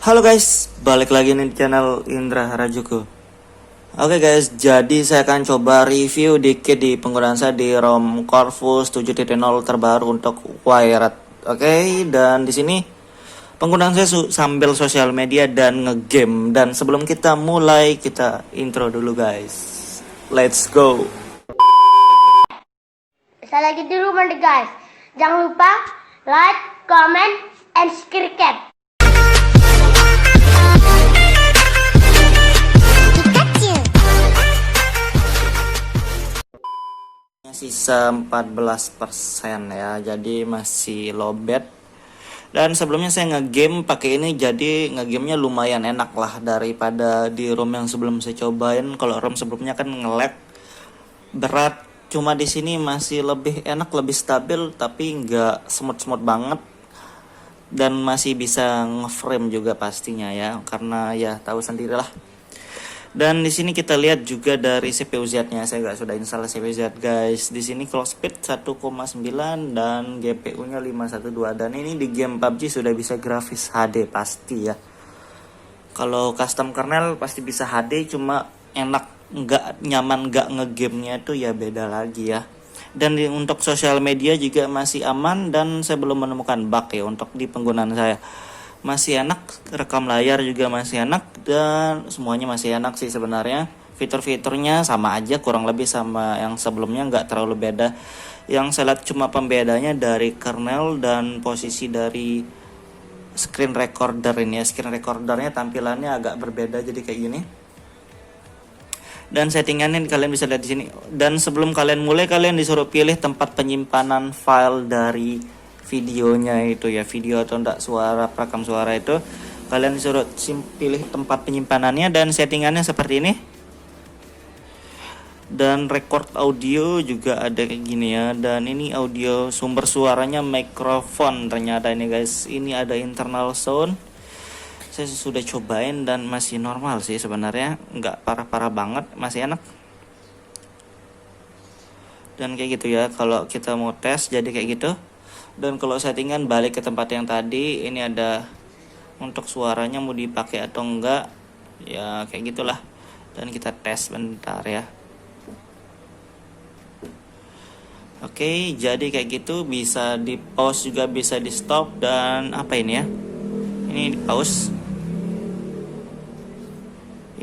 Halo guys, balik lagi nih di channel Indra Rajuku. Oke guys, jadi saya akan coba review dikit di penggunaan saya di ROM Corvus 7.0 terbaru untuk Wired. Oke, dan di sini penggunaan saya sambil sosial media dan ngegame. Dan sebelum kita mulai, kita intro dulu guys. Let's go. Saya lagi di rumah nih guys. Jangan lupa like, comment, and subscribe. Sisa 14% ya, jadi masih lowbat. Dan sebelumnya saya ngegame pakai ini, jadi ngegamenya lumayan enak lah daripada di ROM yang sebelum saya cobain. Kalau ROM sebelumnya kan nge-lag berat, cuma di sini masih lebih enak, lebih stabil, tapi nggak smooth banget. Dan masih bisa nge-frame juga pastinya ya, karena ya tahu sendirilah. Dan di sini kita lihat juga dari CPU Z-nya. Saya nggak sudah install CPU Z guys. Di sini clock speed 1,9 dan GPU-nya 512. Dan ini di game PUBG sudah bisa grafis HD pasti ya. Kalau custom kernel pasti bisa HD, cuma enak nggak nyaman nggak ngegamenya itu ya beda lagi ya. Dan untuk sosial media juga masih aman dan saya belum menemukan bug ya untuk di penggunaan saya. Masih enak, rekam layar juga masih enak, dan semuanya masih enak sih sebenarnya. Fitur-fiturnya sama aja, kurang lebih sama yang sebelumnya, nggak terlalu beda. Yang saya lihat cuma pembedanya dari kernel dan posisi dari screen recorder ini ya. Screen recordernya tampilannya agak berbeda, jadi kayak gini. Dan settingannya kalian bisa lihat di sini. Dan sebelum kalian mulai, kalian disuruh pilih tempat penyimpanan file dari videonya itu ya, video atau enggak suara, perekam suara itu kalian disuruh pilih tempat penyimpanannya, dan settingannya seperti ini. Dan record audio juga ada kayak gini ya, dan ini audio sumber suaranya mikrofon ternyata ini guys. Ini ada internal sound, saya sudah cobain dan masih normal sih sebenarnya, nggak parah-parah banget, masih enak. Dan kayak gitu ya kalau kita mau tes, jadi kayak gitu. Dan kalau settingan balik ke tempat yang tadi, ini ada untuk suaranya mau dipakai atau enggak ya, kayak gitulah. Dan kita tes bentar ya. Oke, jadi kayak gitu, bisa di pause juga bisa di stop. Dan apa ini ya, ini di pause,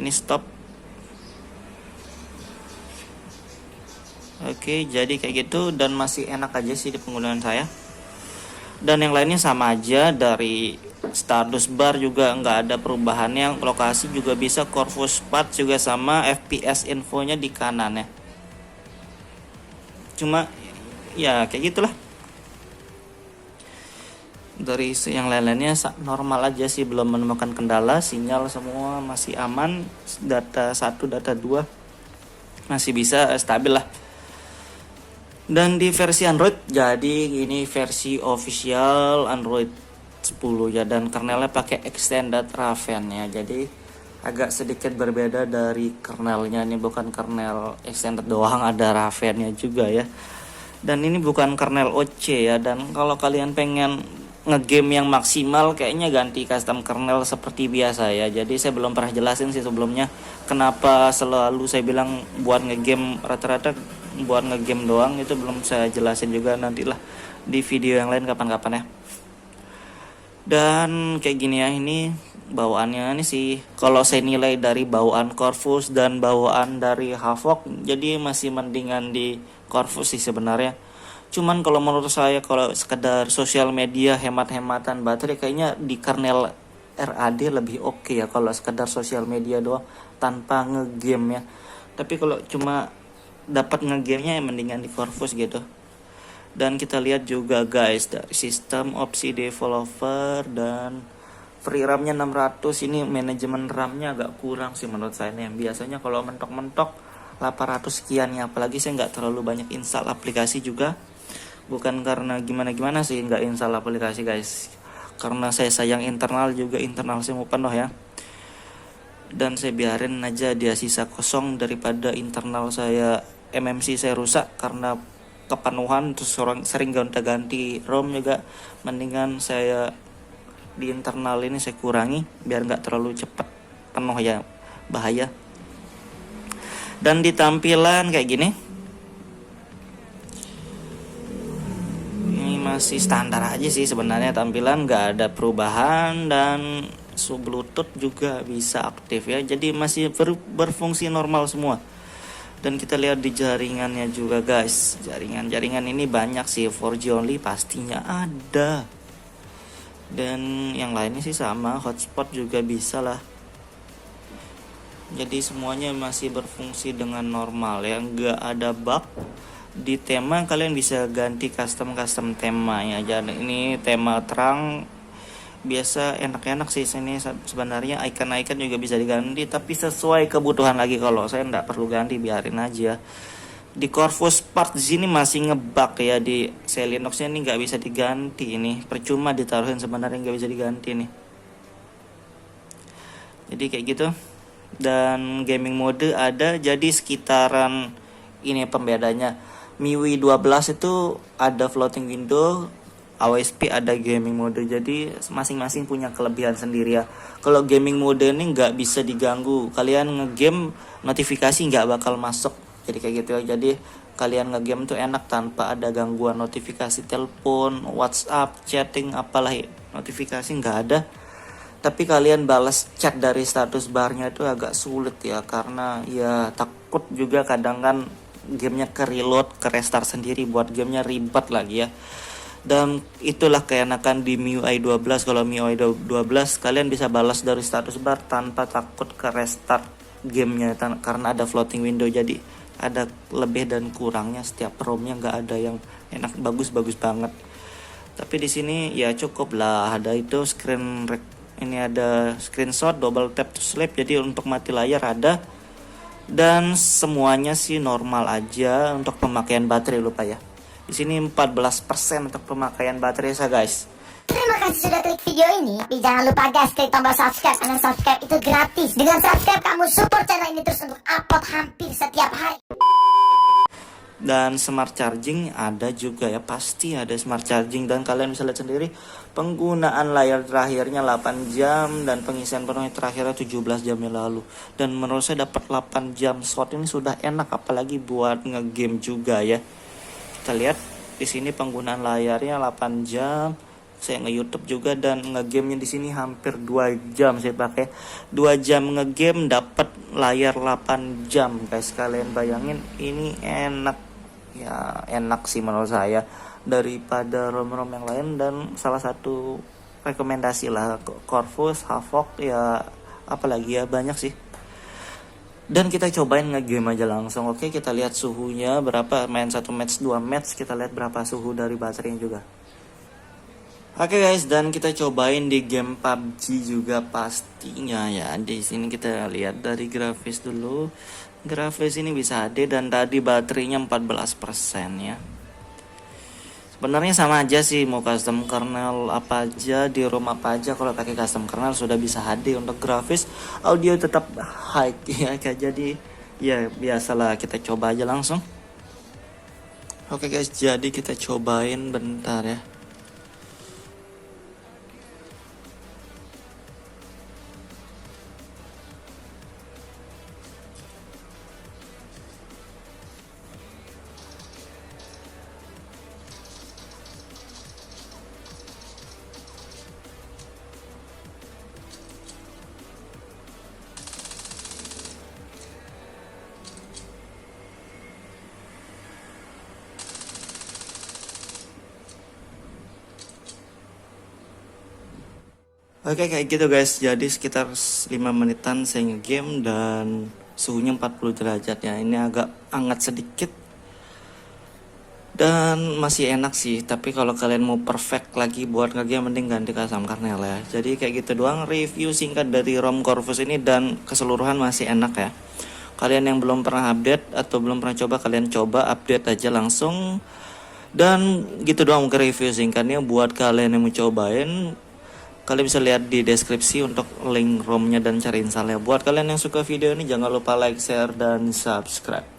ini stop. Oke, jadi kayak gitu dan masih enak aja sih di penggunaan saya. Dan yang lainnya sama aja, dari status bar juga nggak ada perubahannya, lokasi juga bisa, Corvus Path juga sama, FPS infonya di kanan ya. Cuma ya kayak gitulah. Dari yang lain-lainnya normal aja sih, belum menemukan kendala, sinyal semua masih aman, data 1, data 2 masih bisa stabil lah. Dan di versi Android, jadi ini versi official Android 10 ya, dan kernelnya pakai extended Raven ya, jadi agak sedikit berbeda dari kernelnya. Ini bukan kernel extended doang, ada Ravennya juga ya. Dan ini bukan kernel OC ya, dan kalau kalian pengen ngegame yang maksimal, kayaknya ganti custom kernel seperti biasa ya. Jadi saya belum pernah jelasin sih sebelumnya kenapa selalu saya bilang buat ngegame, rata-rata buat ngegame doang, itu belum saya jelasin juga, nantilah di video yang lain kapan-kapan ya. Dan kayak gini ya, ini bawaannya ini sih, kalau saya nilai dari bawaan Corvus dan bawaan dari Havoc, jadi masih mendingan di Corvus sih sebenarnya. Cuman kalau menurut saya, kalau sekedar sosial media, hemat-hematan baterai, kayaknya di kernel RAD lebih oke ya, kalau sekedar sosial media doang tanpa ngegame ya. Tapi kalau cuma dapat ngegamenya ya mendingan di Corvus gitu. Dan kita lihat juga guys dari sistem opsi developer, dan free RAM-nya 600. Ini manajemen RAM-nya agak kurang sih menurut saya nih. Biasanya kalau mentok-mentok 800 sekian ya, apalagi saya nggak terlalu banyak install aplikasi juga. Bukan karena gimana-gimana sih nggak install aplikasi guys, karena saya sayang internal juga, internal saya mau penuh ya. Dan saya biarin aja dia sisa kosong daripada internal saya, MMC saya rusak karena kepenuhan, terus sering gonta-ganti ROM juga. Mendingan saya di internal ini saya kurangi biar nggak terlalu cepat penuh ya, bahaya. Dan di tampilan kayak gini, ini masih standar aja sih sebenarnya, tampilan nggak ada perubahan, dan Bluetooth juga bisa aktif ya, jadi masih berfungsi normal semua. Dan kita lihat di jaringannya juga guys, jaringan ini banyak sih, 4G only pastinya ada, dan yang lainnya sih sama, hotspot juga bisa lah. Jadi semuanya masih berfungsi dengan normal ya, nggak ada bug. Di tema kalian bisa ganti custom tema ya. Jadi ini tema terang biasa, enak-enak sih sini sebenarnya. Icon juga bisa diganti, tapi sesuai kebutuhan lagi. Kalau saya nggak perlu ganti, biarin aja. Di Corvus part sini masih ngebug ya, di Selenox-nya ini nggak bisa diganti, ini percuma ditaruhin, sebenarnya nggak bisa diganti nih. Jadi kayak gitu. Dan gaming mode ada, jadi sekitaran ini pembedanya. MIUI 12 itu ada floating window, AOSP ada gaming mode, jadi masing-masing punya kelebihan sendiri ya. Kalau gaming mode ini nggak bisa diganggu, kalian ngegame notifikasi nggak bakal masuk, jadi kayak gitu ya. Jadi kalian ngegame tuh enak tanpa ada gangguan notifikasi telepon, WhatsApp, chatting, apalah notifikasi nggak ada. Tapi kalian balas chat dari status barnya itu agak sulit ya, karena ya takut juga kadang kan gamenya ke reload, ke restart sendiri, buat gamenya ribet lagi ya. Dan itulah keenakan di MIUI 12. Kalau MIUI 12 kalian bisa balas dari status bar tanpa takut ke restart gamenya, karena ada floating window. Jadi ada lebih dan kurangnya, setiap ROM-nya nggak ada yang enak bagus banget. Tapi di sini ya cukup lah, ada itu ini ada screenshot, double tap to sleep, jadi untuk mati layar ada. Dan semuanya sih normal aja. Untuk pemakaian baterai lupa ya, di sini 14% untuk pemakaian baterai saya guys. Terima kasih sudah klik video ini. Tapi jangan lupa guys, klik tombol subscribe, karena subscribe itu gratis. Dengan subscribe kamu support channel ini terus untuk upload hampir setiap hari. Dan smart charging ada juga ya, pasti ada smart charging. Dan kalian bisa lihat sendiri penggunaan layar terakhirnya 8 jam, dan pengisian penuhnya terakhirnya 17 jam yang lalu. Dan menurut saya dapat 8 jam slot ini sudah enak, apalagi buat ngegame juga ya. Kita lihat di sini penggunaan layarnya 8 jam. Saya nge-YouTube juga, dan ngegamenya di sini hampir 2 jam saya pakai. 2 jam ngegame dapat layar 8 jam guys. Kalian bayangin, ini enak. Ya enak sih menurut saya daripada ROM-ROM yang lain. Dan salah satu rekomendasi lah Corvus, Havok ya, apalagi ya, banyak sih. Dan kita cobain ngegame aja langsung. Oke, kita lihat suhunya berapa, main 1 match, 2 match, kita lihat berapa suhu dari baterainya juga. Oke guys, dan kita cobain di game PUBG juga pastinya ya. Di sini kita lihat dari grafis dulu. Grafis ini bisa HD, dan tadi baterainya 14% ya. Sebenarnya sama aja sih, mau custom kernel apa aja, di ROM apa aja, kalau pakai custom kernel sudah bisa HD. Untuk grafis, audio tetap high ya. Jadi ya biasalah, kita coba aja langsung. Oke guys, jadi kita cobain bentar ya. Oke, kayak gitu guys. Jadi sekitar 5 menitan saya nge-game, dan suhunya 40 derajat ya. Ini agak hangat sedikit, dan masih enak sih. Tapi kalau kalian mau perfect lagi buat nge-game, mending ganti custom kernel ya. Jadi kayak gitu doang review singkat dari ROM Corvus ini, dan keseluruhan masih enak ya. Kalian yang belum pernah update atau belum pernah coba, kalian coba update aja langsung. Dan gitu doang review singkatnya. Buat kalian yang mau cobain, kalian bisa lihat di deskripsi untuk link ROM-nya dan cara installnya. Buat kalian yang suka video ini, jangan lupa like, share, dan subscribe.